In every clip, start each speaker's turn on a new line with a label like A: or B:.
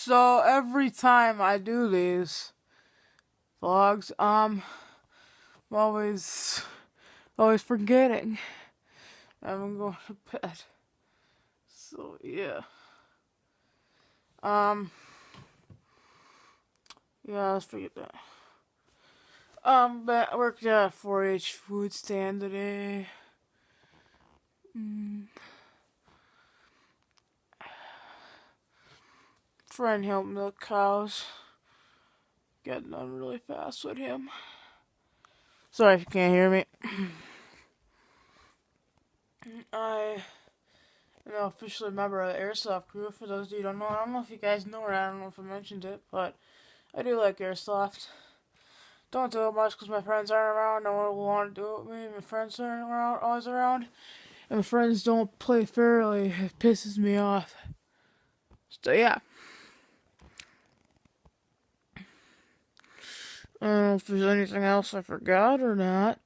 A: So every time I do these vlogs, I'm always forgetting. I'm going to bed. So yeah. Yeah, let's forget that. But I worked at a 4-H food stand today. Friend helped milk cows. Getting done really fast with him. Sorry if you can't hear me. I am now officially a member of the Airsoft crew. For those of you who don't know, I don't know if you guys know it. I don't know if I mentioned it, but I do like Airsoft. Don't do it much because my friends aren't around. No one will want to do it with me. My friends aren't around, always around. And my friends don't play fairly. It pisses me off. So yeah. I don't know if there's anything else I forgot or not.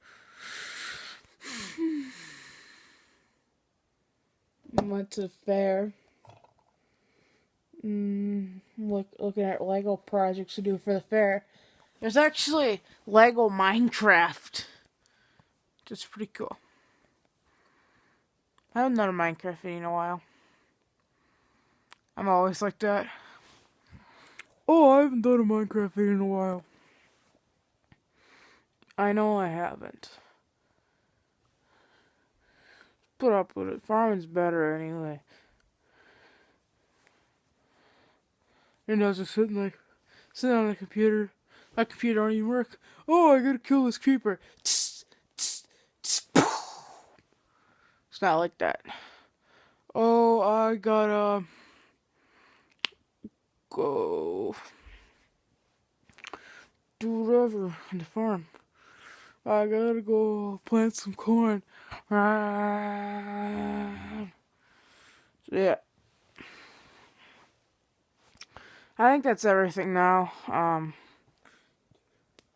A: Went to the fair. Looking at Lego projects to do for the fair. There's actually Lego Minecraft. That's pretty cool. I haven't done a Minecraft video in a while. I'm always like that. Oh, I haven't done a Minecraft video in a while. I know I haven't. Put up with it. Farming's better anyway. And I was just sitting on the computer. My computer don't even work. Oh, I gotta kill this creeper. It's not like that. Oh, I gotta go do whatever on the farm. I gotta go plant some corn. So yeah. I think that's everything now.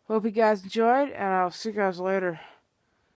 A: Hope you guys enjoyed, and I'll see you guys later.